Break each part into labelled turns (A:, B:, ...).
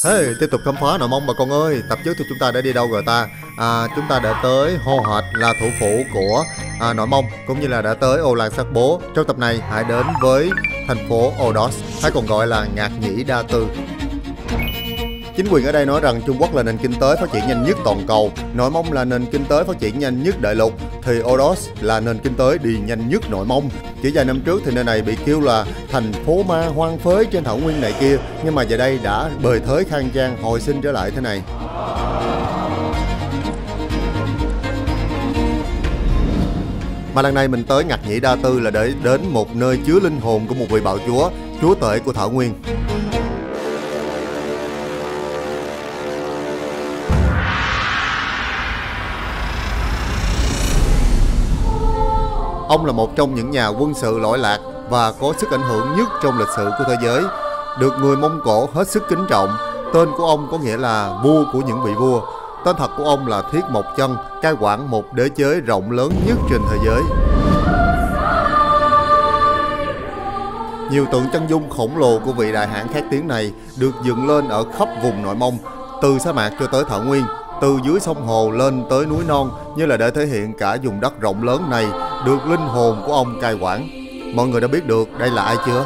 A: Hey, tiếp tục khám phá Nội Mông bà con ơi. Tập trước thì chúng ta đã đi đâu rồi ta? Chúng ta đã tới Hô Hệt là thủ phủ của Nội Mông, cũng như là đã tới Ô Lan Sát Bố. Trong tập này hãy đến với thành phố Odos, hay còn gọi là Ngạc Nhĩ Đa Tư. Chính quyền ở đây nói rằng Trung Quốc là nền kinh tế phát triển nhanh nhất toàn cầu, Nội Mông là nền kinh tế phát triển nhanh nhất đại lục, thì Odos là nền kinh tế đi nhanh nhất Nội Mông. Chỉ vài năm trước thì nơi này bị kêu là thành phố ma hoang phế trên thảo nguyên này kia, nhưng mà giờ đây đã bời thới khang trang hồi sinh trở lại thế này. Mà lần này mình tới Ngạc Nhĩ Đa Tư là để đến một nơi chứa linh hồn của một vị bạo chúa, chúa tể của thảo nguyên. Ông là một trong những nhà quân sự lỗi lạc và có sức ảnh hưởng nhất trong lịch sử của thế giới, được người Mông Cổ hết sức kính trọng. Tên của ông có nghĩa là vua của những vị vua. Tên thật của ông là Thiết Mộc Chân, cai quản một đế chế rộng lớn nhất trên thế giới. Nhiều tượng chân dung khổng lồ của vị đại hãn khét tiếng này được dựng lên ở khắp vùng Nội Mông, từ sa mạc cho tới thảo nguyên, từ dưới sông hồ lên tới núi non, như là để thể hiện cả vùng đất rộng lớn này được linh hồn của ông cai quản. Mọi người đã biết được đây là ai chưa?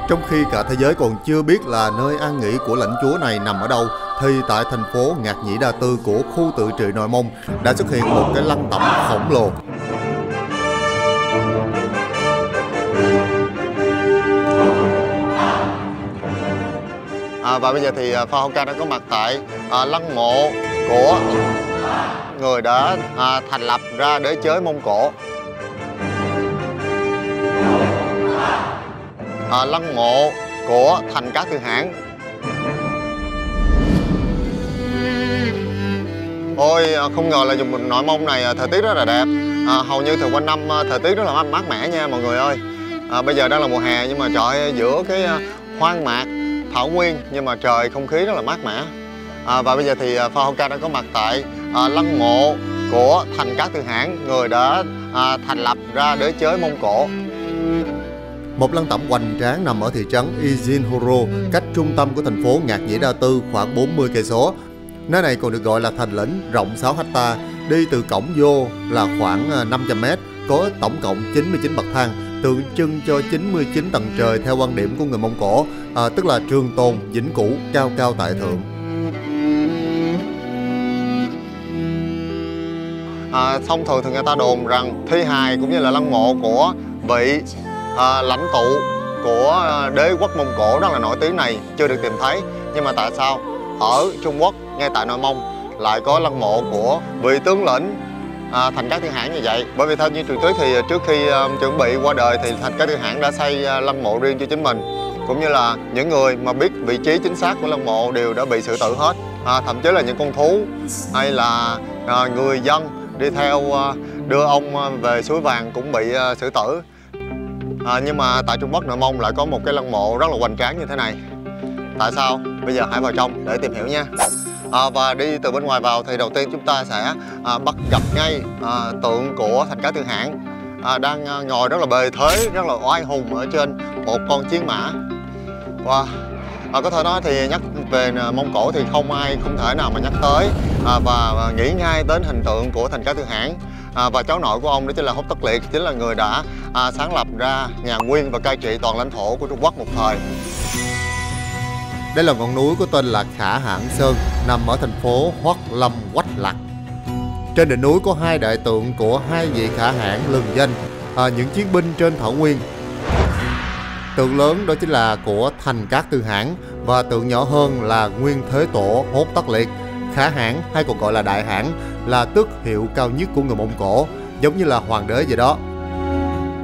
A: Trong khi cả thế giới còn chưa biết là nơi an nghỉ của lãnh chúa này nằm ở đâu, thì tại thành phố Ngạc Nhĩ Đa Tư của khu tự trị Nội Mông đã xuất hiện một cái lăng tẩm khổng lồ. Và bây giờ thì Phan Hồng Ca đã có mặt tại lăng mộ của người đã thành lập ra đế chế Mông Cổ. Lăng mộ của Thành Cát Tư Hãn. Ôi, không ngờ là vùng Nội Mông này thời tiết rất là đẹp. Hầu như thường quanh năm thời tiết rất là mát mẻ nha mọi người ơi. Bây giờ đang là mùa hè nhưng mà trời ơi, giữa cái hoang mạc thảo nguyên nhưng mà trời không khí rất là mát mẻ. Và bây giờ thì Phan Hồng Ca đã có mặt tại lăng mộ của Thành Cát Tư Hãn, người đã thành lập ra đế chế Mông Cổ. Một lăng tẩm hoành tráng nằm ở thị trấn Ijinhoro, cách trung tâm của thành phố Ngạc Nhĩ Đa Tư khoảng 40 cây số. Nơi này còn được gọi là thành lĩnh, rộng 6 ha, đi từ cổng vô là khoảng 500 m, có tổng cộng 99 bậc thang, tượng trưng cho 99 tầng trời theo quan điểm của người Mông Cổ, tức là trường tồn, vĩnh cửu, cao cao tại thượng. Thông thường thì người ta đồn rằng thi hài cũng như là lăng mộ của vị lãnh tụ của đế quốc Mông Cổ rất là nổi tiếng này chưa được tìm thấy. Nhưng mà tại sao ở Trung Quốc, ngay tại Nội Mông, lại có lăng mộ của vị tướng lĩnh Thành Cát Tư Hãn như vậy? Bởi vì theo như truyền thuyết thì trước khi chuẩn bị qua đời thì Thành Cát Tư Hãn đã xây lăng mộ riêng cho chính mình, cũng như là những người mà biết vị trí chính xác của lăng mộ đều đã bị xử tử hết. Thậm chí là những con thú hay là người dân đi theo đưa ông về suối vàng cũng bị xử tử. Nhưng mà tại Trung Quốc Nội Mông lại có một cái lăng mộ rất là hoành tráng như thế này. Tại sao? Bây giờ hãy vào trong để tìm hiểu nha. Và đi từ bên ngoài vào thì đầu tiên chúng ta sẽ bắt gặp ngay tượng của Thành Cát Tư Hãn đang ngồi rất là bề thế, rất là oai hùng ở trên một con chiến mã. Wow. Có thể nói thì nhắc về Mông Cổ thì không thể nào mà nhắc tới và nghĩ ngay đến hình tượng của Thành Cát Tư Hãn. Và cháu nội của ông đó chính là Hốt Tất Liệt, chính là người đã sáng lập ra nhà Nguyên và cai trị toàn lãnh thổ của Trung Quốc một thời. Đây là ngọn núi có tên là Khả Hãn Sơn, nằm ở thành phố Hoắc Lâm Quách Lạc. Trên đỉnh núi có hai đại tượng của hai vị khả hãn lừng danh, những chiến binh trên thảo nguyên. Tượng lớn đó chính là của Thành Cát Tư Hãn và tượng nhỏ hơn là Nguyên Thế Tổ Hốt Tất Liệt. Khả hãn hay còn gọi là đại hãn là tước hiệu cao nhất của người Mông Cổ, giống như là hoàng đế vậy đó.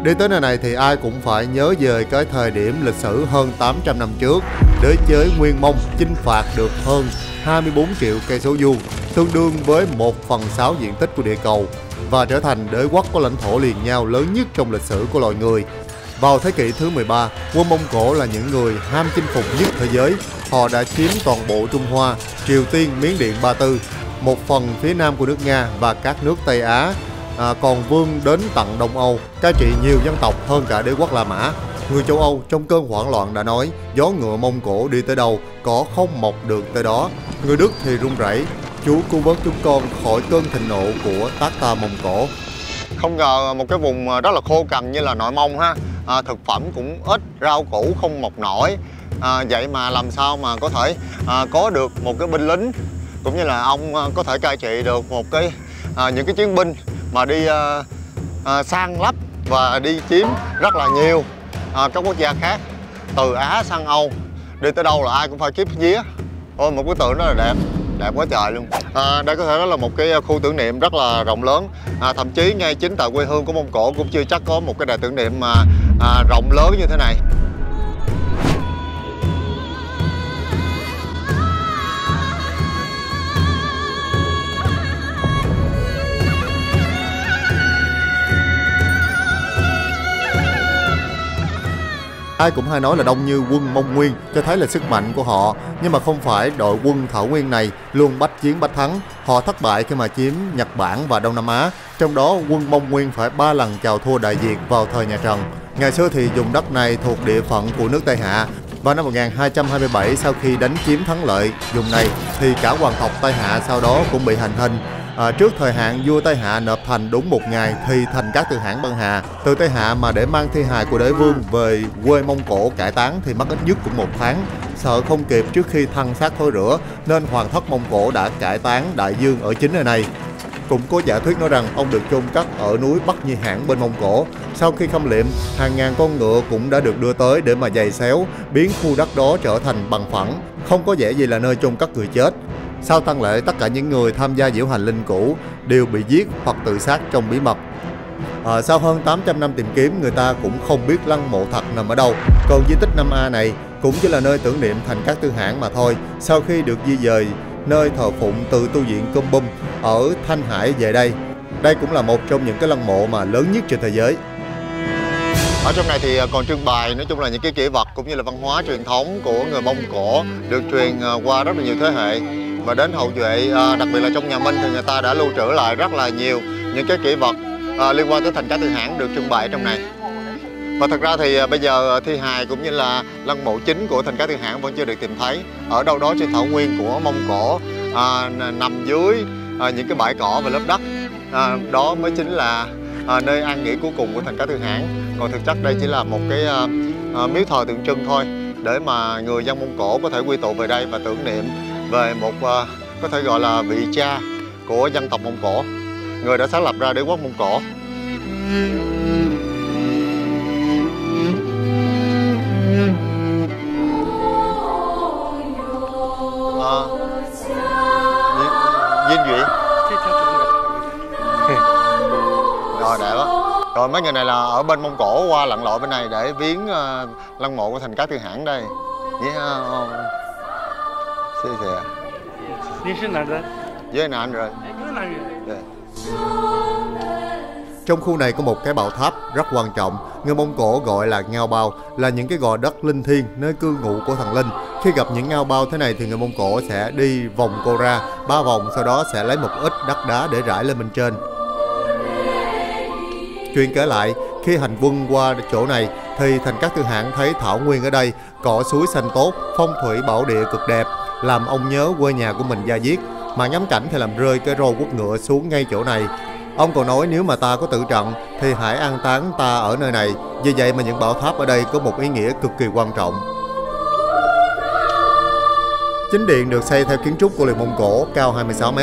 A: Đi tới nơi này thì ai cũng phải nhớ về cái thời điểm lịch sử hơn 800 năm trước, đế chế Nguyên Mông chinh phạt được hơn 24 triệu cây số vuông, tương đương với 1/6 diện tích của địa cầu, và trở thành đế quốc có lãnh thổ liền nhau lớn nhất trong lịch sử của loài người. Vào thế kỷ thứ 13, quân Mông Cổ là những người ham chinh phục nhất thế giới. Họ đã chiếm toàn bộ Trung Hoa, Triều Tiên, Miến Điện, Ba Tư, một phần phía nam của nước Nga và các nước Tây Á.
B: còn vươn đến tận Đông Âu, cai trị nhiều dân tộc hơn cả đế quốc La Mã. Người châu Âu trong cơn hoảng loạn đã nói gió ngựa Mông Cổ đi tới đâu, cỏ không mọc được tới đó. Người Đức thì run rẩy, Chúa cứu vớt chúng con khỏi cơn thịnh nộ của Tát Ta Mông Cổ.
A: Không ngờ một cái vùng rất là khô cằn như là Nội Mông ha, thực phẩm cũng ít, rau củ không mọc nổi. Vậy mà làm sao mà có thể có được một cái binh lính cũng như là ông có thể cai trị được một cái những cái chiến binh mà đi sang lấp và đi chiếm rất là nhiều các quốc gia khác, từ Á sang Âu, đi tới đâu là ai cũng phải kiếp vía. Ôi, một bức tượng rất là đẹp, đẹp quá trời luôn. Đây có thể nói là một cái khu tưởng niệm rất là rộng lớn, thậm chí ngay chính tại quê hương của Mông Cổ cũng chưa chắc có một cái đài tưởng niệm mà rộng lớn như thế này.
B: Ai cũng hay nói là đông như quân Mông Nguyên, cho thấy là sức mạnh của họ. Nhưng mà không phải đội quân Thảo Nguyên này luôn bách chiến bách thắng. Họ thất bại khi mà chiếm Nhật Bản và Đông Nam Á. Trong đó quân Mông Nguyên phải 3 lần chào thua Đại Việt vào thời nhà Trần. Ngày xưa thì vùng đất này thuộc địa phận của nước Tây Hạ. Vào năm 1227, sau khi đánh chiếm thắng lợi vùng này thì cả hoàng tộc Tây Hạ sau đó cũng bị hành hình. Trước thời hạn vua Tây Hạ nộp thành đúng 1 ngày thì Thành Cát Tư Hãn băng hà từ Tây Hạ, mà để mang thi hài của đế vương về quê Mông Cổ cải táng thì mất ít nhất cũng 1 tháng. Sợ không kịp trước khi thân xác thối rữa nên hoàng thất Mông Cổ đã cải táng đại dương ở chính nơi này. Cũng có giả thuyết nói rằng ông được chôn cất ở núi Bắc Nhi Hãn bên Mông Cổ. Sau khi khâm liệm, hàng ngàn con ngựa cũng đã được đưa tới để mà giày xéo, biến khu đất đó trở thành bằng phẳng, không có vẻ gì là nơi chôn cất người chết. Sau tang lễ, tất cả những người tham gia diễu hành linh cữu đều bị giết hoặc tự sát trong bí mật. Sau hơn 800 năm tìm kiếm, người ta cũng không biết lăng mộ thật nằm ở đâu. Còn di tích 5A này cũng chỉ là nơi tưởng niệm Thành Cát Tư Hãn mà thôi. Sau khi được di dời nơi thờ phụng từ tu viện Công Bum ở Thanh Hải về đây, đây cũng là một trong những cái lăng mộ mà lớn nhất trên thế giới.
A: Ở trong này thì còn trưng bày nói chung là những cái kỷ vật cũng như là văn hóa truyền thống của người Mông Cổ được truyền qua rất là nhiều thế hệ, và đến hậu duệ, đặc biệt là trong nhà Minh thì người ta đã lưu trữ lại rất là nhiều những cái kỷ vật liên quan tới Thành Cát Tư Hãn được trưng bày ở trong này. Và thật ra thì bây giờ thi hài cũng như là lăng mộ chính của Thành Cát Tư Hãn vẫn chưa được tìm thấy. Ở đâu đó trên thảo nguyên của Mông Cổ, nằm dưới những cái bãi cỏ và lớp đất, đó mới chính là nơi an nghỉ cuối cùng của Thành Cát Tư Hãn. Còn thực chất đây chỉ là một cái miếu thờ tượng trưng thôi, để mà người dân Mông Cổ có thể quy tụ về đây và tưởng niệm về một có thể gọi là vị cha của dân tộc Mông Cổ, người đã sáng lập ra đế quốc Mông Cổ. Duyên Duyện rồi đẹp á. Rồi mấy người này là ở bên Mông Cổ qua lặn lội bên này để viếng lăng mộ của Thành Cát Tư Hãn đây. Với Nam rồi.
B: Trong khu này có một cái bảo tháp rất quan trọng, người Mông Cổ gọi là ngao bao, là những cái gò đất linh thiêng, nơi cư ngụ của thần linh. Khi gặp những ngao bao thế này thì người Mông Cổ sẽ đi vòng cô ra 3 vòng, sau đó sẽ lấy một ít đất đá để rải lên bên trên. Chuyện kể lại, khi hành quân qua chỗ này thì Thành Cát Tư Hãn thấy thảo nguyên ở đây, cỏ suối xanh tốt, phong thủy bảo địa cực đẹp, làm ông nhớ quê nhà của mình Gia Diết, mà ngắm cảnh thì làm rơi cái roi quất ngựa xuống ngay chỗ này. Ông còn nói nếu mà ta có tử trận thì hãy an táng ta ở nơi này. Vì vậy mà những bảo tháp ở đây có một ý nghĩa cực kỳ quan trọng. Chính điện được xây theo kiến trúc của người Mông Cổ, cao 26 m.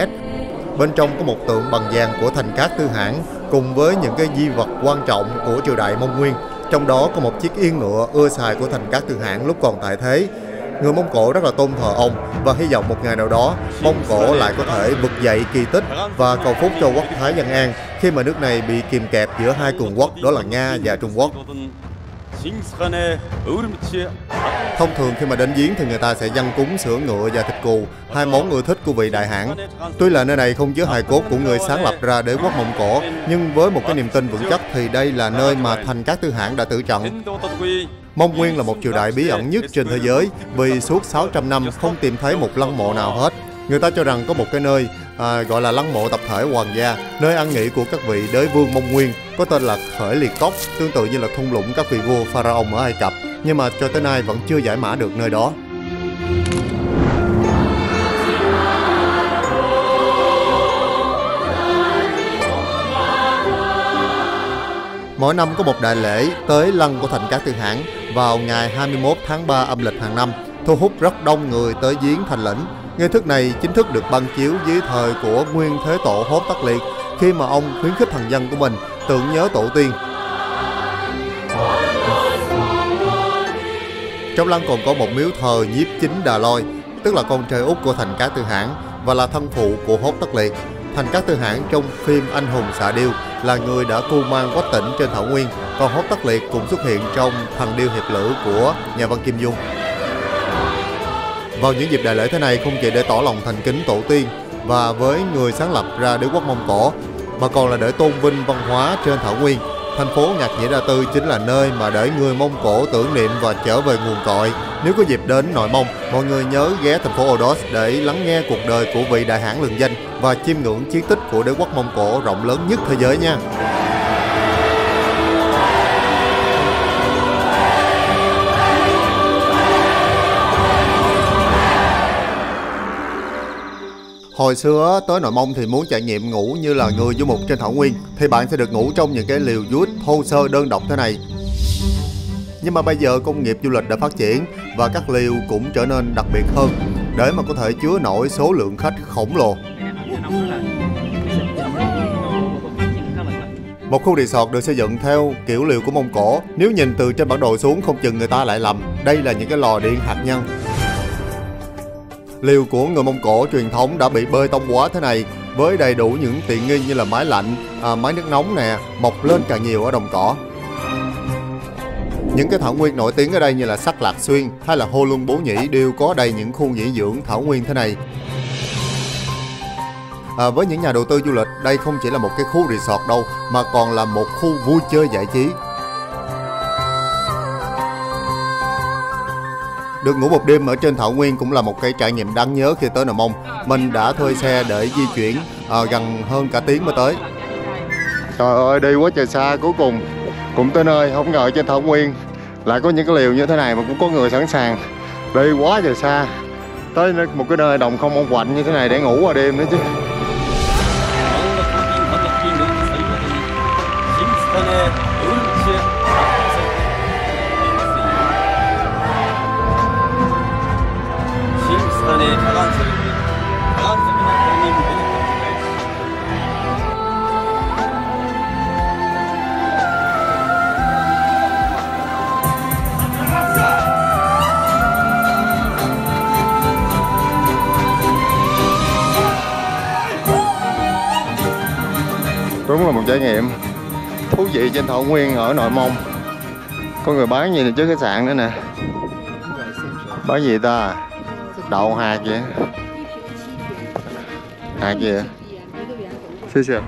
B: Bên trong có một tượng bằng vàng của Thành Cát Tư Hãn cùng với những cái di vật quan trọng của triều đại Mông Nguyên. Trong đó có một chiếc yên ngựa ưa xài của Thành Cát Tư Hãn lúc còn tại thế. Người Mông Cổ rất là tôn thờ ông và hy vọng một ngày nào đó Mông Cổ lại có thể vực dậy kỳ tích và cầu phúc cho quốc thái dân an khi mà nước này bị kìm kẹp giữa hai cường quốc, đó là Nga và Trung Quốc. Thông thường khi mà đến viếng thì người ta sẽ dâng cúng sữa ngựa và thịt cừu, hai món ưa thích của vị đại hãn. Tuy là nơi này không chứa hài cốt của người sáng lập ra đế quốc Mông Cổ, nhưng với một cái niềm tin vững chắc thì đây là nơi mà Thành Cát Tư Hãn đã tử trận. Mông Nguyên là một triều đại bí ẩn nhất trên thế giới vì suốt 600 năm không tìm thấy một lăng mộ nào hết. Người ta cho rằng có một cái nơi gọi là lăng mộ tập thể hoàng gia, nơi an nghỉ của các vị đế vương Mông Nguyên, có tên là Khởi Liệt Cốc, tương tự như là thung lũng các vị vua pharaoh ở Ai Cập, nhưng mà cho tới nay vẫn chưa giải mã được nơi đó. Mỗi năm có một đại lễ tới lăng của thành Cát Tư Hãn vào ngày 21 tháng 3 âm lịch hàng năm, thu hút rất đông người tới viếng thành lĩnh. Nghi thức này chính thức được ban chiếu dưới thời của Nguyên Thế Tổ Hốt Tất Liệt, khi mà ông khuyến khích thần dân của mình tưởng nhớ tổ tiên. Trong lăng còn có một miếu thờ Nhiếp Chính Đà Lôi, tức là con trai út của thành Cát Tư Hãn và là thân phụ của Hốt Tất Liệt. Thành Cát Tư Hãn trong phim Anh Hùng Xạ Điêu là người đã cưu mang Quách Tỉnh trên thảo nguyên, còn Hốt Tất Liệt cũng xuất hiện trong Thần Điêu Hiệp Lữ của nhà văn Kim Dung. Vào những dịp đại lễ thế này không chỉ để tỏ lòng thành kính tổ tiên và với người sáng lập ra đế quốc Mông Cổ, mà còn là để tôn vinh văn hóa trên thảo nguyên. Thành phố Ngạc Nhĩ Đa Tư chính là nơi mà để người Mông Cổ tưởng niệm và trở về nguồn cội. Nếu có dịp đến Nội Mông, mọi người nhớ ghé thành phố Odos để lắng nghe cuộc đời của vị đại hãn lừng danh và chiêm ngưỡng chiến tích của đế quốc Mông Cổ rộng lớn nhất thế giới nha. Hồi xưa tới Nội Mông thì muốn trải nghiệm ngủ như là người du mục trên thảo nguyên thì bạn sẽ được ngủ trong những cái lều vút thô sơ đơn độc thế này. Nhưng mà bây giờ công nghiệp du lịch đã phát triển và các lều cũng trở nên đặc biệt hơn để mà có thể chứa nổi số lượng khách khổng lồ. Một khu resort được xây dựng theo kiểu lều của Mông Cổ. Nếu nhìn từ trên bản đồ xuống không chừng người ta lại lầm đây là những cái lò điện hạt nhân. Lều của người Mông Cổ truyền thống đã bị bê tông hóa thế này với đầy đủ những tiện nghi như là máy lạnh, máy nước nóng nè, mọc lên càng nhiều ở đồng cỏ. Những cái thảo nguyên nổi tiếng ở đây như là Sắc Lạc Xuyên hay là Hô Luân Bố Nhĩ đều có đầy những khu nghỉ dưỡng thảo nguyên thế này. Với những nhà đầu tư du lịch, đây không chỉ là một cái khu resort đâu mà còn là một khu vui chơi giải trí. Được ngủ một đêm ở trên thảo nguyên cũng là một cái trải nghiệm đáng nhớ khi tới Nội Mông. Mình đã thuê xe để di chuyển gần hơn cả tiếng mới tới. Trời ơi, đi quá trời xa, cuối cùng cũng tới nơi. Không ngờ trên thảo nguyên lại có những cái lều như thế này mà cũng có người sẵn sàng. Đi quá trời xa tới một cái nơi đồng không ông quạnh như thế này để ngủ qua đêm nữa chứ. Đúng là một trải nghiệm thú vị trên thảo nguyên ở Nội Mông. Có người bán gì trước khách sạn nữa nè. Bán gì ta? Đậu hạt vậy? Hạt gì vậy? Xí xíu.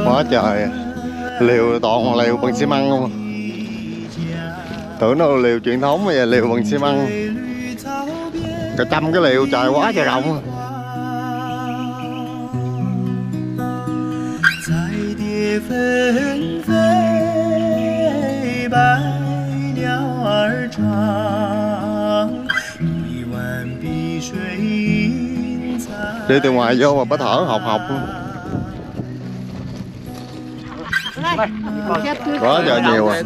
B: Quá trời, liều toàn liều bằng xi măng không. Tưởng nó là liều truyền thống, bây giờ liều bằng xi măng. Cả trăm cái liều, trời quá trời rộng.
A: Đi từ ngoài vô mà bắt thở học quá trời nhiều à.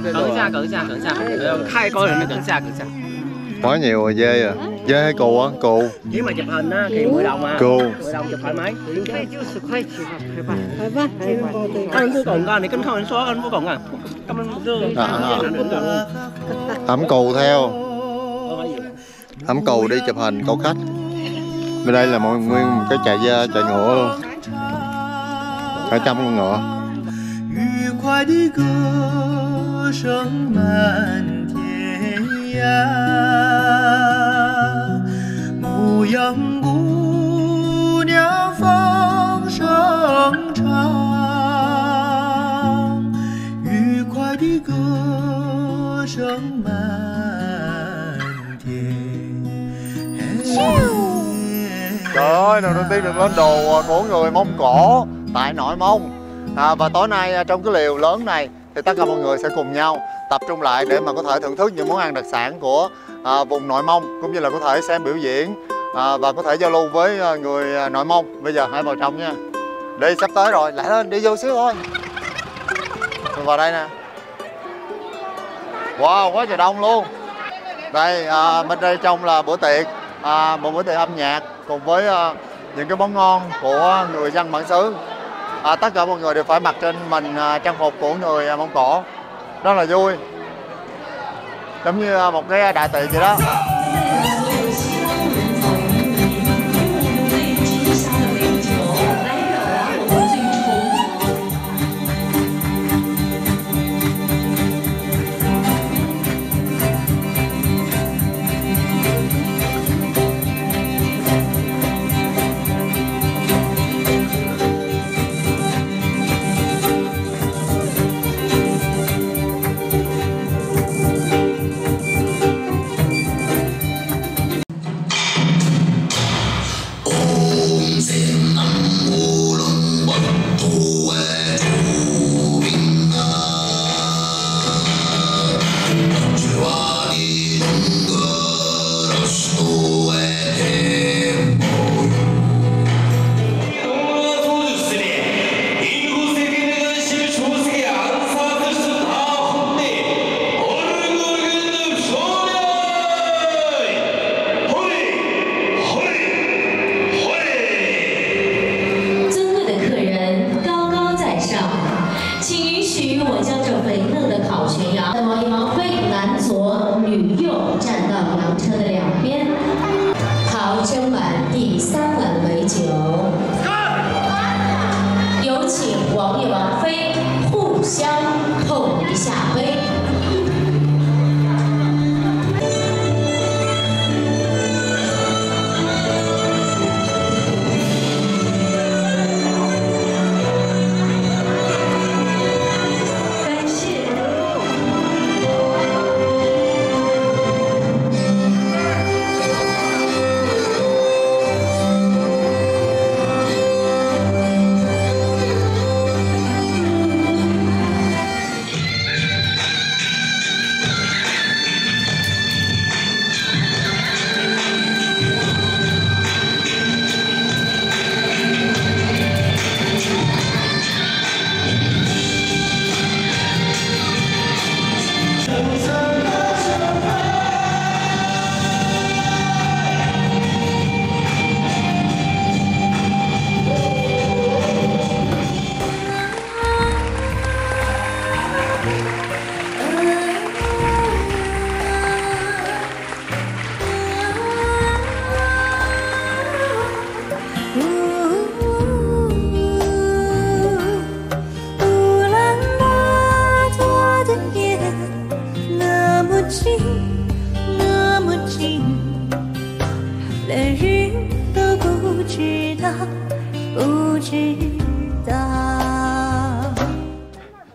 A: Quá nhiều rồi, dê à. Dê hay cừu á? Cừu.
C: Nếu mà chụp hình á thì 10 đồng à.
A: Cừu.
C: 10 đồng chụp thoải mái. Anh vô cùng con, thì kính không anh số anh vô cùng à. Cảm ơn Dương.
A: Hẩm cừu theo. Hẩm cừu đi chụp hình câu khách. Bên đây là nguyên một cái chạy ngựa luôn. Cả trăm con ngựa.
D: 愉快的歌声满天涯，牧羊姑娘放声唱，愉快的歌声满天。
A: Trời ơi, lần đầu tiên được lên đồ của người Mông Cổ tại Nội Mông. Và tối nay trong cái lều lớn này thì tất cả mọi người sẽ cùng nhau tập trung lại để mà có thể thưởng thức những món ăn đặc sản của vùng Nội Mông, cũng như là có thể xem biểu diễn và có thể giao lưu với người Nội Mông. Bây giờ hãy vào trong nha. Đi, sắp tới rồi, lại lên, đi vô xíu thôi. Mình vào đây nè. Wow, quá trời đông luôn. Đây, bên đây trong là bữa tiệc, một bữa tiệc âm nhạc cùng với những cái món ngon của người dân bản xứ. Tất cả mọi người đều phải mặc trên mình trang phục của người Mông Cổ. Rất là vui. Giống như một cái đại tiệc vậy đó.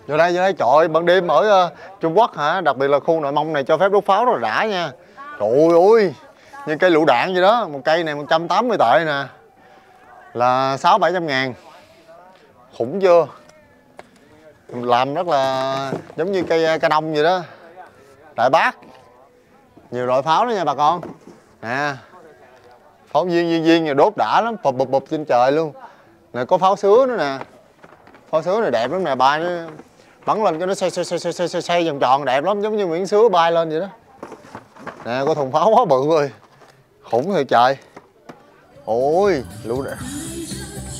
A: Vô đây trời ơi, ban đêm ở Trung Quốc hả, đặc biệt là khu Nội Mông này cho phép đốt pháo rất là đã nha. Trời ơi, như cây lựu đạn vậy đó, một cây này 180 tệ nè, là 600-700 ngàn. Khủng chưa? Làm rất là giống như cây canon vậy đó. Đại bác. Nhiều loại pháo đó nha bà con. Nè, Pháo viên đốt đã lắm, bụp trên trời luôn. Nè có pháo sứa nữa nè. Pháo sứa này đẹp lắm nè, bay nó bắn lên cho nó xoay vòng tròn đẹp lắm, giống như miếng sứa bay lên vậy đó. Nè có thùng pháo quá bự ơi. Khủng thiệt trời. Ôi, lũ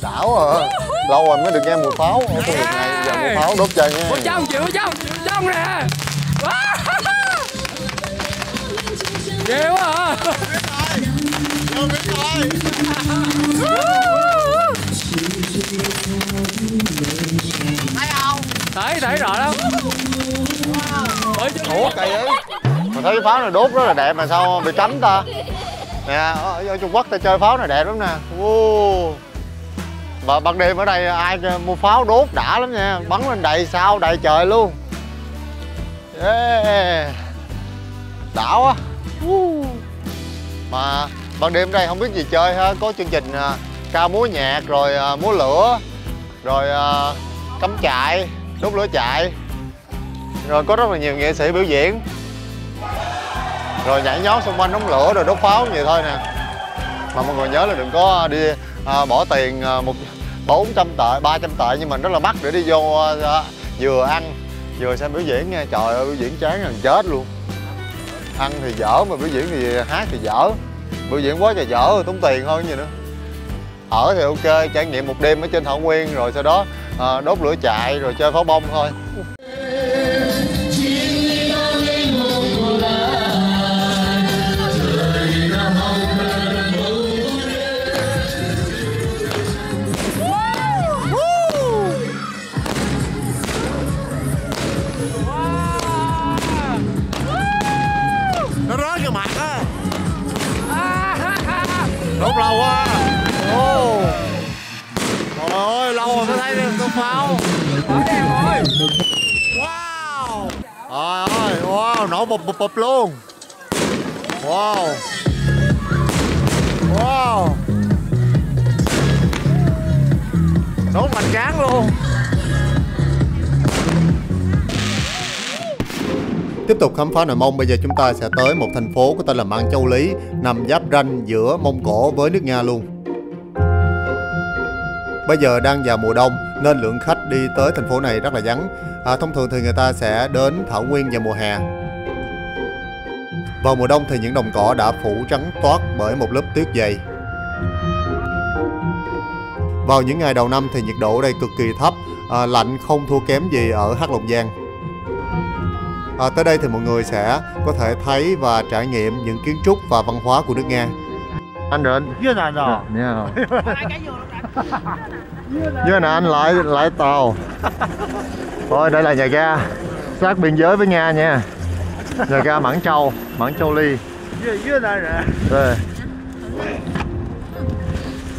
A: đảo à. Lâu rồi mới được nghe mùi pháo ở khu vực này, giờ mùi pháo đốt chơi nha.
E: 100 triệu, 100 nè. Ghê quá hả? Thấy rõ lắm.
A: Ủa cây ấy. Mà thấy cái pháo này đốt rất là đẹp mà sao bị cấm ta? Nè, ở Trung Quốc ta chơi pháo này đẹp lắm nè. Và ban đêm ở đây ai mua pháo đốt đã lắm nha, bắn lên đầy sao đầy trời luôn. Yeah. Đã quá. Mà ban đêm ở đây không biết gì chơi ha, có chương trình ca múa nhạc rồi múa lửa, rồi cắm trại, đốt lửa trại, rồi có rất là nhiều nghệ sĩ biểu diễn, rồi nhảy nhót xung quanh đống lửa rồi đốt pháo vậy thôi nè. Mà mọi người nhớ là đừng có đi bỏ tiền 400 tệ, 300 tệ nhưng mình rất là mắc để đi vô vừa ăn vừa xem biểu diễn nha. Trời ơi biểu diễn chán gần chết luôn. Ăn thì dở mà biểu diễn thì hát thì dở. Biểu diễn quá trời dở tốn tiền hơn gì nữa. Ở thì ok, trải nghiệm một đêm ở trên Thảo Nguyên rồi sau đó đốt lửa trại rồi chơi pháo bông thôi.
B: Nó rớt vào mặt á. Đốt lâu quá. Trời ơi, lâu rồi mới thấy được con pháo.
E: Pháo đen rồi.
B: Wow. Trời ơi, wow, nổ bụp luôn. Wow. Wow. Đốt hoành tráng luôn. Tiếp tục khám phá nội Mông, bây giờ chúng ta sẽ tới một thành phố có tên là Mãn Châu Lý, nằm giáp ranh giữa Mông Cổ với nước Nga luôn. Bây giờ đang vào mùa đông nên lượng khách đi tới thành phố này rất là vắng. Thông thường thì người ta sẽ đến Thảo Nguyên vào mùa hè. Vào mùa đông thì những đồng cỏ đã phủ trắng toát bởi một lớp tuyết dày. Vào những ngày đầu năm thì nhiệt độ ở đây cực kỳ thấp, lạnh không thua kém gì ở Hắc Long Giang. Tới đây thì mọi người sẽ có thể thấy và trải nghiệm những kiến trúc và văn hóa của nước Nga. Anh Rịnh,
A: Việt Nam rồi. Với nè anh lại tàu. Thôi đây là nhà ga sát biên giới với Nga nha. Nhà ga Mãn Châu Ly. Đây.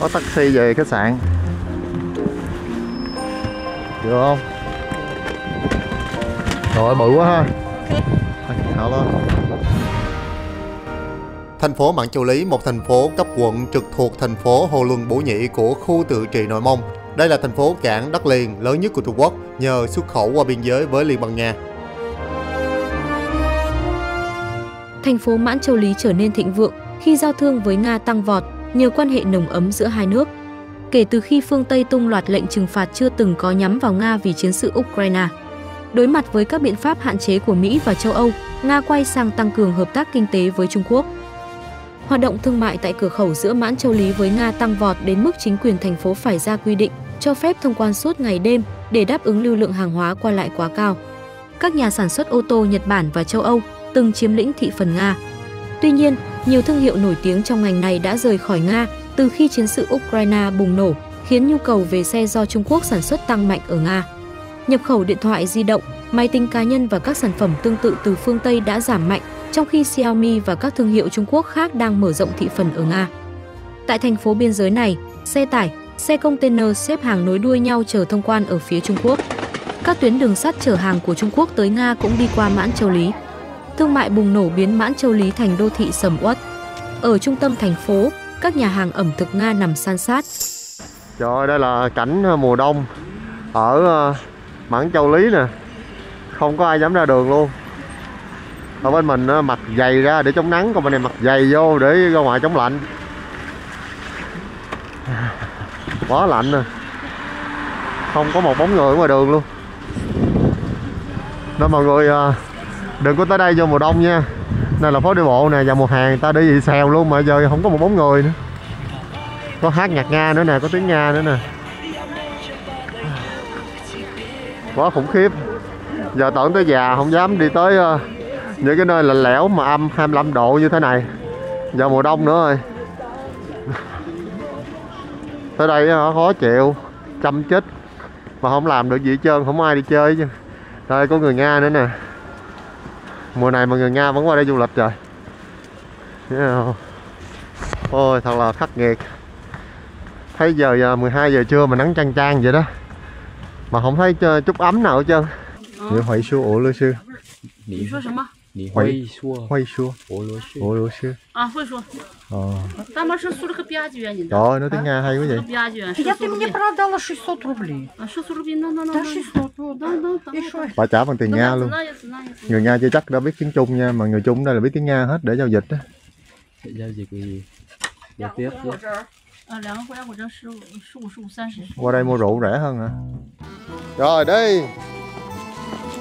A: Có taxi về khách sạn. Được không? Rồi bự quá ha.
B: Thành phố Mãn Châu Lý, một thành phố cấp quận trực thuộc thành phố Hồ Luân Bổ Nhĩ của khu tự trị Nội Mông. Đây là thành phố cảng đất liền lớn nhất của Trung Quốc nhờ xuất khẩu qua biên giới với Liên bang Nga.
F: Thành phố Mãn Châu Lý trở nên thịnh vượng khi giao thương với Nga tăng vọt nhờ quan hệ nồng ấm giữa hai nước. Kể từ khi phương Tây tung loạt lệnh trừng phạt chưa từng có nhắm vào Nga vì chiến sự Ukraine. Đối mặt với các biện pháp hạn chế của Mỹ và châu Âu, Nga quay sang tăng cường hợp tác kinh tế với Trung Quốc. Hoạt động thương mại tại cửa khẩu giữa Mãn Châu Lý với Nga tăng vọt đến mức chính quyền thành phố phải ra quy định cho phép thông quan suốt ngày đêm để đáp ứng lưu lượng hàng hóa qua lại quá cao. Các nhà sản xuất ô tô Nhật Bản và châu Âu từng chiếm lĩnh thị phần Nga. Tuy nhiên, nhiều thương hiệu nổi tiếng trong ngành này đã rời khỏi Nga từ khi chiến sự Ukraine bùng nổ, khiến nhu cầu về xe do Trung Quốc sản xuất tăng mạnh ở Nga. Nhập khẩu điện thoại di động, máy tính cá nhân và các sản phẩm tương tự từ phương Tây đã giảm mạnh, trong khi Xiaomi và các thương hiệu Trung Quốc khác đang mở rộng thị phần ở Nga. Tại thành phố biên giới này, xe tải, xe container xếp hàng nối đuôi nhau chờ thông quan ở phía Trung Quốc. Các tuyến đường sắt chở hàng của Trung Quốc tới Nga cũng đi qua Mãn Châu Lý. Thương mại bùng nổ biến Mãn Châu Lý thành đô thị sầm uất. Ở trung tâm thành phố, các nhà hàng ẩm thực Nga nằm san sát.
A: Trời ơi, đây là cảnh mùa đông ở Mãn Châu Lý nè. Không có ai dám ra đường luôn. Ở bên mình mặc giày ra để chống nắng, còn bên này mặc giày vô để ra ngoài chống lạnh.
B: Quá lạnh nè. Không có một bóng người ở ngoài đường luôn. Nên mọi người đừng có tới đây vô mùa đông nha. Đây là phố đi bộ nè, vào mùa hè người ta đi gì xèo luôn mà giờ không có một bóng người nữa. Có hát nhạc Nga nữa nè, có tiếng Nga nữa nè. Quá khủng khiếp. Giờ tưởng tới già không dám đi tới những cái nơi lạnh lẽo mà âm 25 độ như thế này. Giờ mùa đông nữa rồi. Tới đây khó chịu, chăm chích mà không làm được gì hết trơn, không ai đi chơi chứ. Đây có người Nga nữa nè. Mùa này mà người Nga vẫn qua đây du lịch rồi. Ôi thật là khắc nghiệt. Thấy giờ 12 giờ trưa mà nắng chang chang vậy đó. Mà không thấy chút ấm nào hết trơn.你会说俄罗斯？
G: 你说什么？
E: 你会说
B: 会说
E: 俄罗斯？
B: 俄罗斯。
G: 啊，会说。咱们是说了个吧唧你的。
B: Trời ơi, nói tiếng Nga hay quá vậy.
G: Ba chuyện.
H: Я ты мне продала 600 рублей.
G: 600 рублей, на.
H: Да, 600.
G: Да.
H: И что?
B: Bà trả bằng tiền Nga luôn. Người Nga chưa chắc đã biết tiếng Trung nha, mà người Trung đây là biết tiếng Nga hết để giao dịch á.
E: Giao dịch cái gì? Giao tiếp chứ.
G: 2个回来我这15、30。
B: Qua đây mua rượu rẻ hơn hả? Rồi đi.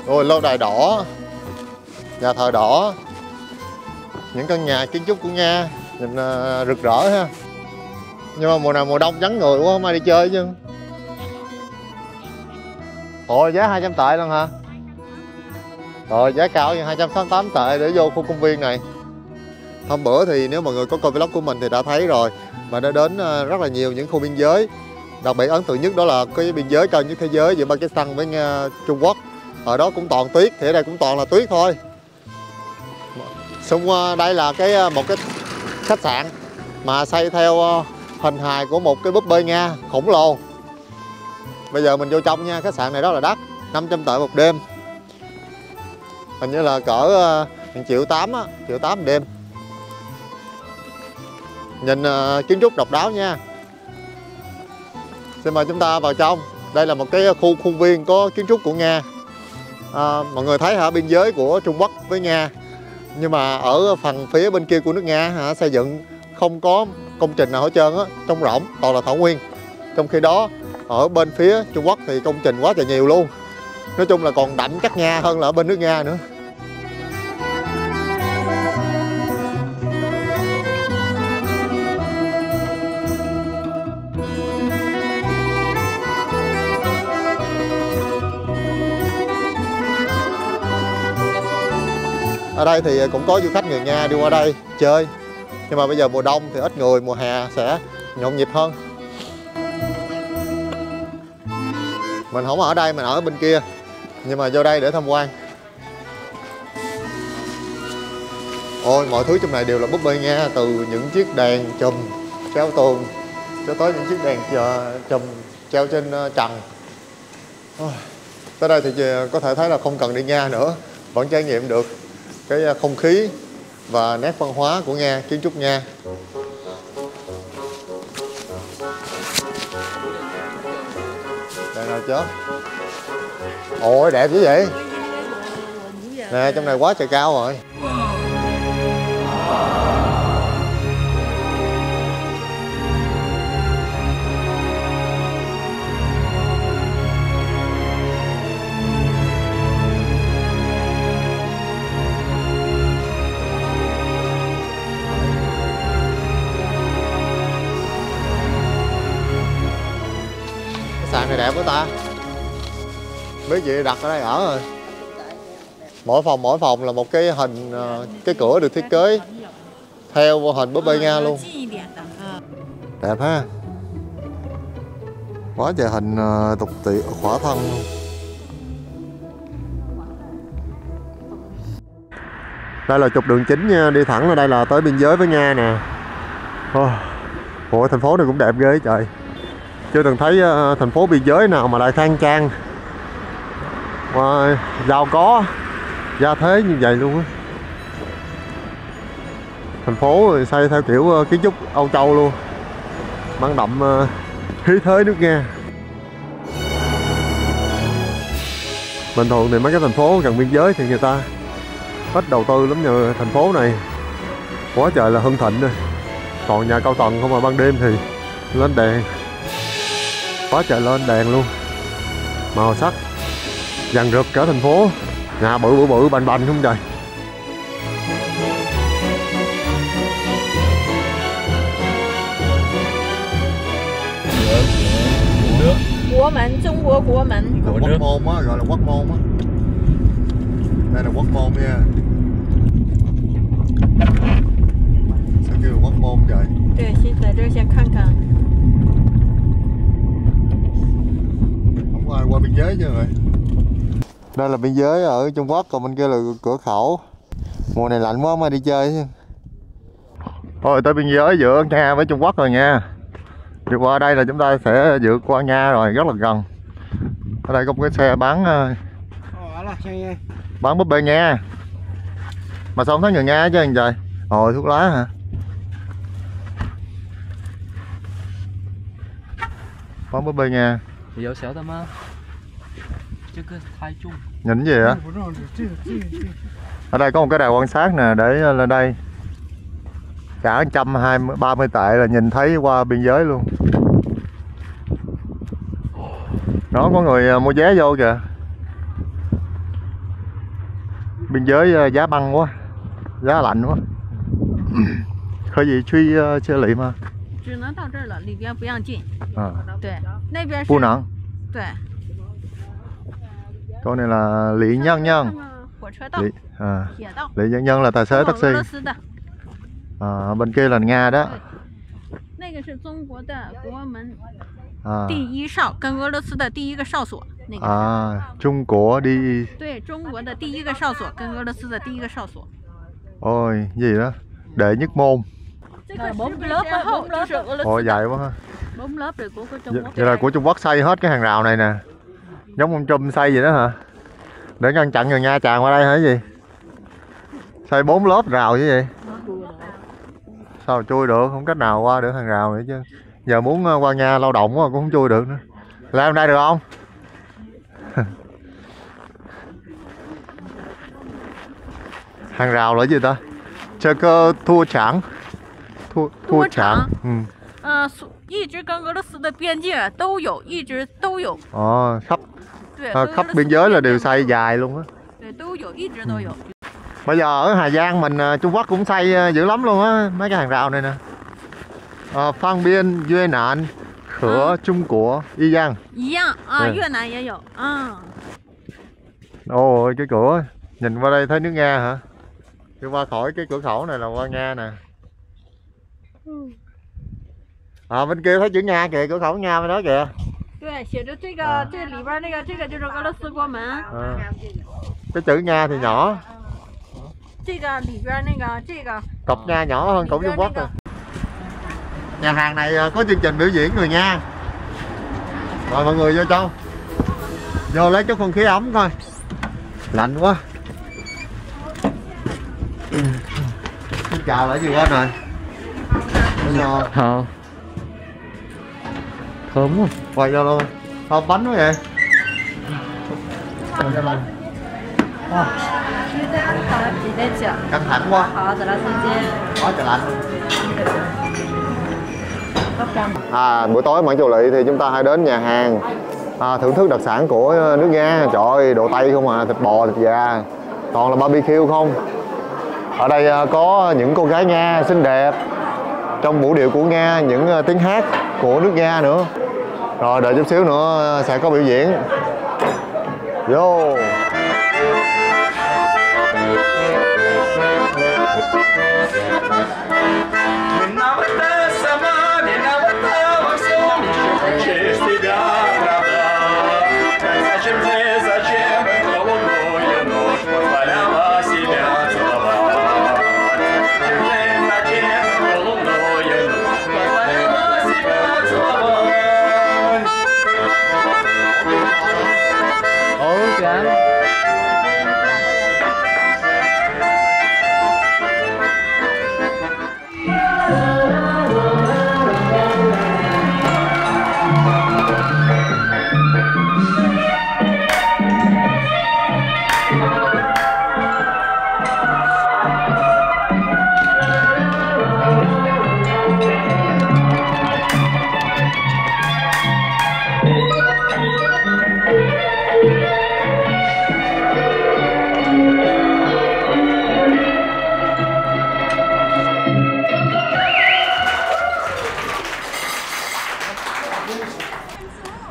B: Ôi lâu đài đỏ, nhà thờ đỏ, những căn nhà kiến trúc của Nga nhìn rực rỡ ha. Nhưng mà mùa nào mùa đông vắng người quá không ai đi chơi chứ. Ồ giá 200 tệ luôn hả? Rồi giá cao như 268 tệ để vô khu công viên này. Hôm bữa thì nếu mọi người có coi vlog của mình thì đã thấy rồi, mà đã đến rất là nhiều những khu biên giới. Đặc biệt ấn tượng nhất đó là cái biên giới cao nhất thế giới giữa Pakistan với Trung Quốc. Ở đó cũng toàn tuyết, thì ở đây cũng toàn là tuyết thôi. Xung đây là một cái khách sạn mà xây theo hình hài của một cái búp bê Nga khổng lồ. Bây giờ mình vô trong nha, khách sạn này rất là đắt, 500 tệ một đêm. Hình như là cỡ 1,8 triệu á, 1,8 triệu một đêm. Nhìn kiến trúc độc đáo nha. Xin mời chúng ta vào trong. Đây là một cái khu khuôn viên có kiến trúc của Nga. Mọi người thấy hả, biên giới của Trung Quốc với Nga. Nhưng mà ở phần phía bên kia của nước Nga hả, xây dựng không có công trình nào hết trơn á, trống rỗng, toàn là thảo nguyên. Trong khi đó ở bên phía Trung Quốc thì công trình quá trời nhiều luôn. Nói chung là còn đậm chất Nga hơn là ở bên nước Nga nữa. Ở đây thì cũng có du khách người Nga đi qua đây chơi. Nhưng mà bây giờ mùa đông thì ít người, mùa hè sẽ nhộn nhịp hơn. Mình không ở đây, mình ở bên kia. Nhưng mà vô đây để tham quan. Ôi, mọi thứ trong này đều là búp bê Nga. Từ những chiếc đèn chùm treo tường cho tới những chiếc đèn chùm treo trên trần. Tới đây thì có thể thấy là không cần đi Nga nữa, vẫn trải nghiệm được cái không khí và nét văn hóa của Nga, kiến trúc Nga. Đây nào chớp. Ôi đẹp dữ vậy. Nè trong này quá trời cao rồi. Sàn này đẹp quá ta. Biết gì đặt ở đây ở rồi. Mỗi phòng là một cái hình, cái cửa được thiết kế theo hình búp bê Nga luôn. Đẹp ha. Quá trời hình tục tiệc khỏa thân luôn. Đây là trục đường chính nha, đi thẳng ra đây là tới biên giới với Nga nè. Ủa thành phố này cũng đẹp ghê trời. Chưa từng thấy thành phố biên giới nào mà lại khang trang và giàu có gia thế như vậy luôn á. Thành phố xây theo kiểu kiến trúc Âu Châu luôn, mang đậm khí thế nước Nga. Bình thường thì mấy cái thành phố gần biên giới thì người ta ít đầu tư lắm, nhưng thành phố này quá trời là hưng thịnh rồi. Còn nhà cao tầng không, mà ban đêm thì lên đèn.
A: Quá trời lên đèn luôn, màu sắc vàng rực cả thành phố, nhà bự bành không trời.
G: Quốc môn, Trung Quốc quốc môn.
A: Quốc môn á, gọi là quốc môn á. Đây là quốc môn nha. Sao kêu là quốc môn vậy?
G: 对，先在这儿先看看。
A: Không có ai qua biên giới chứ rồi. Đây là biên giới ở Trung Quốc, còn bên kia là cửa khẩu. Mùa này lạnh quá không ai đi chơi chứ. Thôi tới biên giới giữa Nga với Trung Quốc rồi nha. Đi qua đây là chúng ta sẽ vượt qua Nga rồi, rất là gần. Ở đây có một cái xe bán búp bê Nga. Mà sao không thấy người Nga chứ anh trời. Ồ, thuốc lá hả? Bán búp bê Nga. Nhìn gì vậy? Ở đây có một cái đài quan sát nè, để lên đây trả 130 tệ là nhìn thấy qua biên giới luôn. Đó, có người mua vé vô kìa. Biên giới giá băng quá, giá lạnh quá. Khởi gì truy chơi lị mà. Bu nặng. Con này là Lý Nhân Nhân. Lý Nhân Nhân là tài xế taxi. Bên kia là Nga đó. Trung Quốc đi. Ôi, gì đó? Đệ nhất môn. Ôi, dài quá ha. Vậy là của Trung Quốc xây hết cái hàng rào này nè. Giống ông Trump xây vậy đó hả? Để ngăn chặn người Nga tràn qua đây hả gì? Xây 4 lớp rào chứ vậy? Sao chui được, không cách nào qua được hàng rào nữa chứ. Giờ muốn qua Nga lao động cũng không chui được nữa. Làm đây được không? Hàng rào là gì ta? Chờ cơ thua chẳng. Thua chẳng.
G: 一直跟俄罗斯的边界都有，一直都有。
A: khắp biên giới là đều xây dài luôn á. Bây giờ ở Hà Giang mình Trung Quốc cũng xây dữ lắm luôn á, mấy cái hàng rào này nè. Phan Biên, Việt Nam, cửa Trung Quốc, y Giang.
G: Việt Nam cũng có.
A: Ôi, cái cửa, nhìn qua đây thấy nước Nga hả? Đi qua khỏi cái cửa khẩu này là qua Nga nè. Bên kia thấy chữ Nga kìa, cửa khẩu Nga bên đó kìa.
G: 对，写着这个，这里边那个，这个就是俄罗斯国门。
A: Cái chữ Nga thì nhỏ.
G: 这个里边那个，这个
A: cọc Nga nhỏ hơn cổng Trung Quốc rồi. Nhà hàng này có chương trình biểu diễn người Nga. Rồi mọi người vô trong. Vô lấy chút không khí ấm thôi. Lạnh quá. Xin chào lại gì quên rồi. Thơm quá. Quay ra luôn. Thơm bánh quá vậy. Căng thẳng quá. Quá trời lạnh. Buổi tối Mãn Châu Lỵ thì chúng ta hãy đến nhà hàng thưởng thức đặc sản của nước Nga. Trời ơi, đồ Tây không à, thịt bò, thịt gà, toàn là barbecue không. Ở đây có những cô gái Nga xinh đẹp trong vũ điệu của Nga, những tiếng hát của nước Nga nữa. Rồi đợi chút xíu nữa sẽ có biểu diễn. Vô.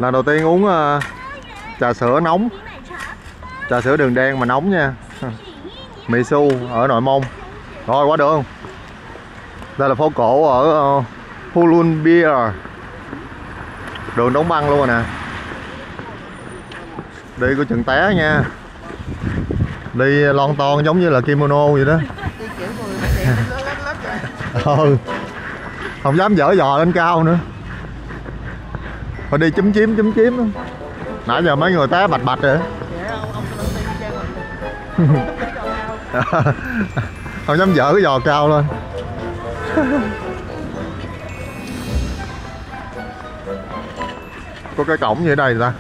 B: Lần đầu tiên uống trà sữa nóng, trà sữa đường đen mà nóng nha. Mỹ Su ở Nội Mông. Rồi qua đường. Đây là phố cổ ở Hulun Bier. Đường đóng băng luôn nè. Đi có chừng té nha. Đi lon ton giống như là kimono vậy đó. Ừ. Không dám dở dò lên cao nữa. Phải đi chúm chím. Nãy giờ mấy người té bạch bạch rồi. Không dám dở cái giò cao lên. Có cái cổng như thế này ta.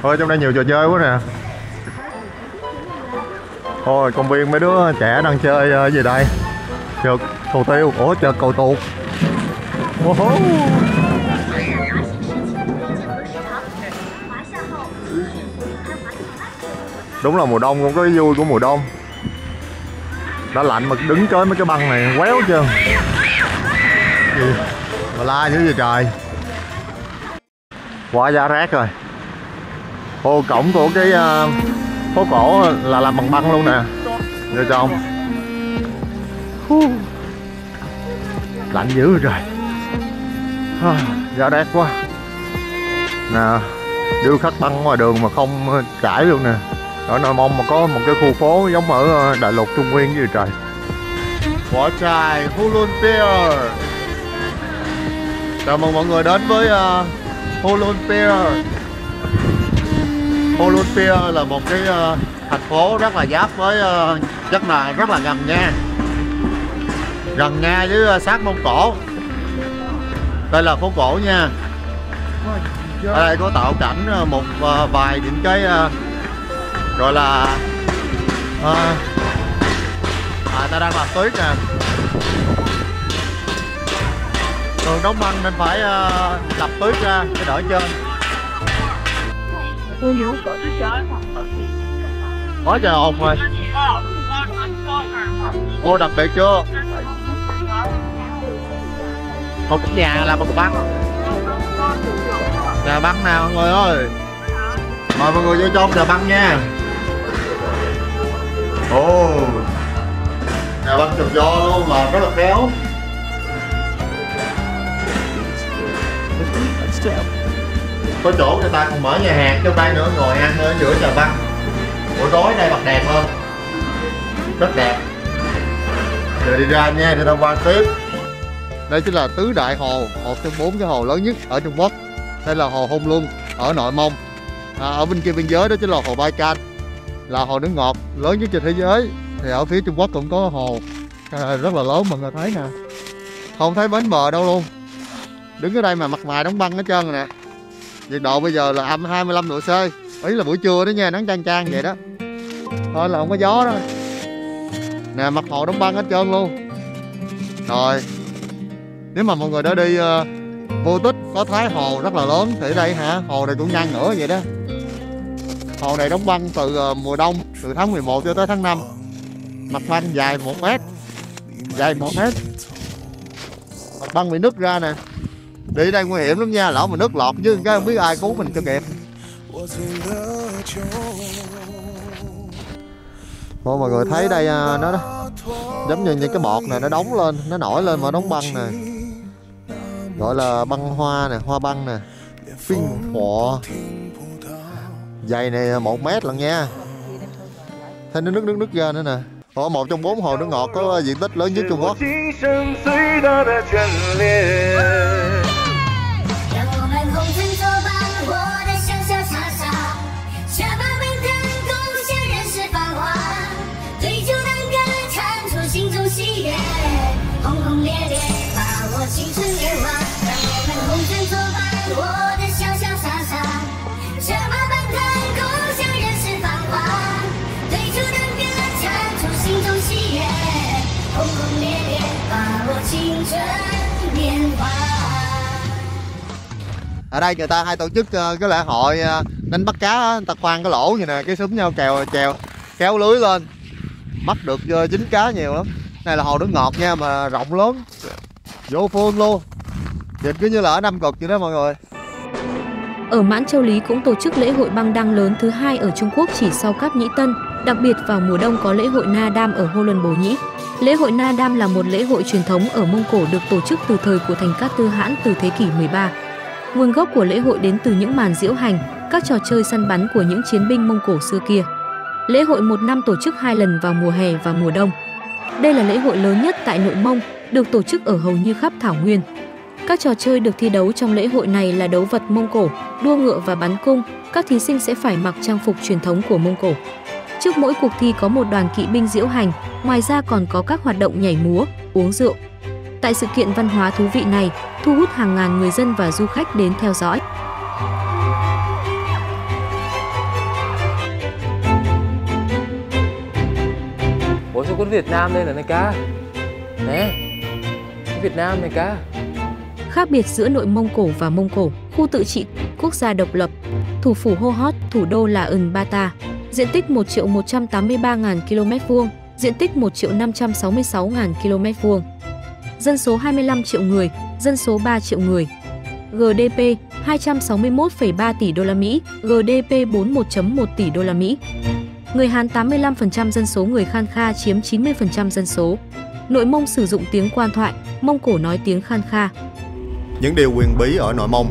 B: Ôi trong đây nhiều trò chơi quá nè. Ôi công viên mấy đứa trẻ đang chơi gì đây? Trượt cầu tiêu. Ủa trượt cầu tuột. Đúng là mùa đông cũng có cái vui của mùa đông. Đã lạnh mà đứng chơi mấy cái băng này quéo chưa. Gì mà la dữ vậy trời. Quá giá rác rồi. Ô cổng của cái phố cổ là làm bằng băng luôn nè. Vô trong. Lạnh dữ rồi trời. Giá rác quá. Nè, điêu khắc băng ngoài đường mà không trải luôn nè. Ở Nội Mông mà có một cái khu phố giống ở Đại Lục Trung Nguyên như trời. Võ trai Hulun Pier. Chào mừng mọi người đến với Hulun Pier. Hulun Pier là một cái thành phố rất là giáp với rất là gần Nga. Gần Nga với sát Mông Cổ. Đây là phố cổ nha. Ở đây có tạo cảnh một vài những cái gọi là ta đang làm tuyết nè. Đường đóng băng nên phải đập tuyết ra để đỡ trên. Quá trời ồn rồi. Ô đặc biệt chưa? Một cái nhà là bằng băng. Nhà băng nào mọi người ơi. Mời mọi người vô trong nhà băng nha. Ồ, nhà băng trồng gió luôn là rất là khéo. Có chỗ người ta còn mở nhà hàng trong đây nữa, ngồi ăn ở giữa nhà băng. Buổi tối đây bật đèn hơn. Rất đẹp. Giờ đi ra nha, để ta qua tiếp. Đây chính là Tứ Đại Hồ, một trong 4 cái hồ lớn nhất ở Trung Quốc. Đây là hồ Hôn Luân ở Nội Mông. Ở bên kia biên giới đó chính là hồ Baikal, là hồ nước ngọt lớn nhất trên thế giới. Thì ở phía Trung Quốc cũng có hồ rất là lớn mọi người thấy nè. Không thấy bến bờ đâu luôn. Đứng ở đây mà mặt mày đóng băng hết trơn rồi nè. Nhiệt độ bây giờ là âm 25 độ C. Ý là buổi trưa đó nha, nắng chang chang vậy đó. Thôi là không có gió đó. Nè mặt hồ đóng băng hết trơn luôn. Rồi nếu mà mọi người đã đi Vô Tích có Thái Hồ rất là lớn thì ở đây hả, hồ này cũng ngang ngửa vậy đó. Hồ này đóng băng từ mùa đông, từ tháng 11 cho tới tháng 5. Mặt băng dài 1 mét. Dài 1 mét. Mặt băng bị nứt ra nè. Đi đây nguy hiểm lắm nha, lỡ mà nứt lọt chứ cái không biết ai cứu mình cho kịp. Mọi người thấy đây nó đó, giống như những cái bọt này nó đóng lên, nó nổi lên mà đóng băng nè. Gọi là băng hoa nè, hoa băng nè. Phiên phọ. Dày này 1 mét lần nha. Thấy nó nứt ra nữa nè. Ở một trong 4 hồ nước ngọt có diện tích lớn nhất Trung Quốc. Ở đây người ta hay tổ chức cái lễ hội đánh bắt cá, người ta khoan cái lỗ như nè, cái xúm nhau kéo lưới lên, bắt được dính cá nhiều lắm. Này là hồ nước ngọt nha, mà rộng lớn, vô phương luôn. Nhìn cứ như là ở Nam Cực vậy đó mọi người.
F: Ở Mãn Châu Lý cũng tổ chức lễ hội băng đăng lớn thứ 2 ở Trung Quốc chỉ sau Cáp Nhĩ Tân. Đặc biệt vào mùa đông có lễ hội Na Đam ở Hô Luân Bố Nhĩ. Lễ hội Na Đam là một lễ hội truyền thống ở Mông Cổ được tổ chức từ thời của thành Cát Tư Hãn từ thế kỷ 13. Nguồn gốc của lễ hội đến từ những màn diễu hành, các trò chơi săn bắn của những chiến binh Mông Cổ xưa kia. Lễ hội một năm tổ chức 2 lần vào mùa hè và mùa đông. Đây là lễ hội lớn nhất tại Nội Mông, được tổ chức ở hầu như khắp thảo nguyên. Các trò chơi được thi đấu trong lễ hội này là đấu vật Mông Cổ, đua ngựa và bắn cung. Các thí sinh sẽ phải mặc trang phục truyền thống của Mông Cổ. Trước mỗi cuộc thi có một đoàn kỵ binh diễu hành, ngoài ra còn có các hoạt động nhảy múa, uống rượu. Tại sự kiện văn hóa thú vị này, thu hút hàng ngàn người dân và du khách đến theo dõi.
E: Ủa sao có Việt Nam đây là này ca? Nè, cái Việt Nam này ca.
F: Khác biệt giữa Nội Mông Cổ và Mông Cổ, khu tự trị, quốc gia độc lập, thủ phủ Hô Hót, thủ đô là Ulaanbaatar, diện tích 1.183.000 km2, diện tích 1.566.000 km2. Dân số 25 triệu người, dân số 3 triệu người. GDP 261,3 tỷ đô la Mỹ, GDP 41,1 tỷ đô la Mỹ. Người Hán 85% dân số, người Khan Kha chiếm 90% dân số. Nội Mông sử dụng tiếng quan thoại, Mông Cổ nói tiếng Khan Kha.
B: Những điều huyền bí ở Nội Mông.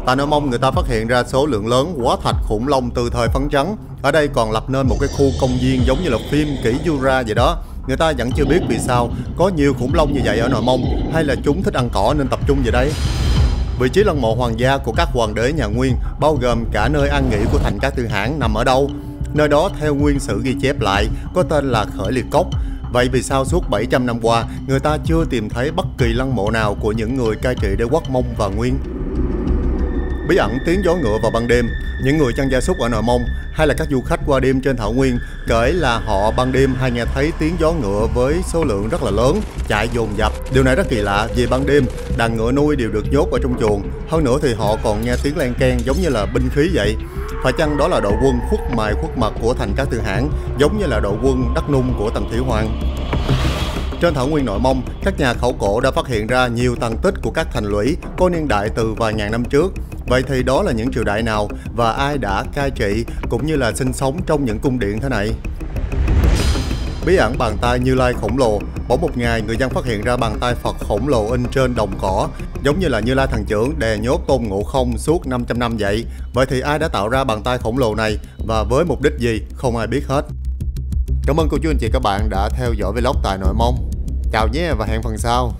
B: Tại Nội Mông người ta phát hiện ra số lượng lớn hóa thạch khủng long từ thời phấn trắng. Ở đây còn lập nên một cái khu công viên giống như là phim Kỷ Jura vậy đó. Người ta vẫn chưa biết vì sao có nhiều khủng long như vậy ở Nội Mông, hay là chúng thích ăn cỏ nên tập trung về đây. Vị trí lăng mộ hoàng gia của các hoàng đế nhà Nguyên, bao gồm cả nơi an nghỉ của thành Cát Tư Hãn, nằm ở đâu? Nơi đó theo nguyên sử ghi chép lại có tên là Khởi Liệt Cốc. Vậy vì sao suốt 700 năm qua người ta chưa tìm thấy bất kỳ lăng mộ nào của những người cai trị đế quốc Mông và Nguyên? Bí ẩn tiếng gió ngựa vào ban đêm. Những người chăn gia súc ở Nội Mông hay là các du khách qua đêm trên thảo nguyên kể là họ ban đêm hay nghe thấy tiếng gió ngựa với số lượng rất là lớn chạy dồn dập. Điều này rất kỳ lạ vì ban đêm đàn ngựa nuôi đều được nhốt ở trong chuồng. Hơn nữa thì họ còn nghe tiếng len keng giống như là binh khí vậy. Phải chăng đó là đội quân khuất mày khuất mặt của thành Cát Tư Hãn, giống như là đội quân Đắc Nung của Tần Thủy Hoàng? Trên thảo nguyên Nội Mông, các nhà khảo cổ đã phát hiện ra nhiều tàn tích của các thành lũy có niên đại từ vài ngàn năm trước. Vậy thì đó là những triều đại nào và ai đã cai trị cũng như là sinh sống trong những cung điện thế này? Bí ẩn bàn tay Như Lai khổng lồ. Bỗng một ngày người dân phát hiện ra bàn tay Phật khổng lồ in trên đồng cỏ, giống như là Như Lai thần trưởng đè nhốt Tôn Ngộ Không suốt 500 năm vậy. Vậy thì ai đã tạo ra bàn tay khổng lồ này và với mục đích gì không ai biết hết. Cảm ơn cô chú anh chị các bạn đã theo dõi vlog tại Nội Mông. Chào nhé và hẹn phần sau.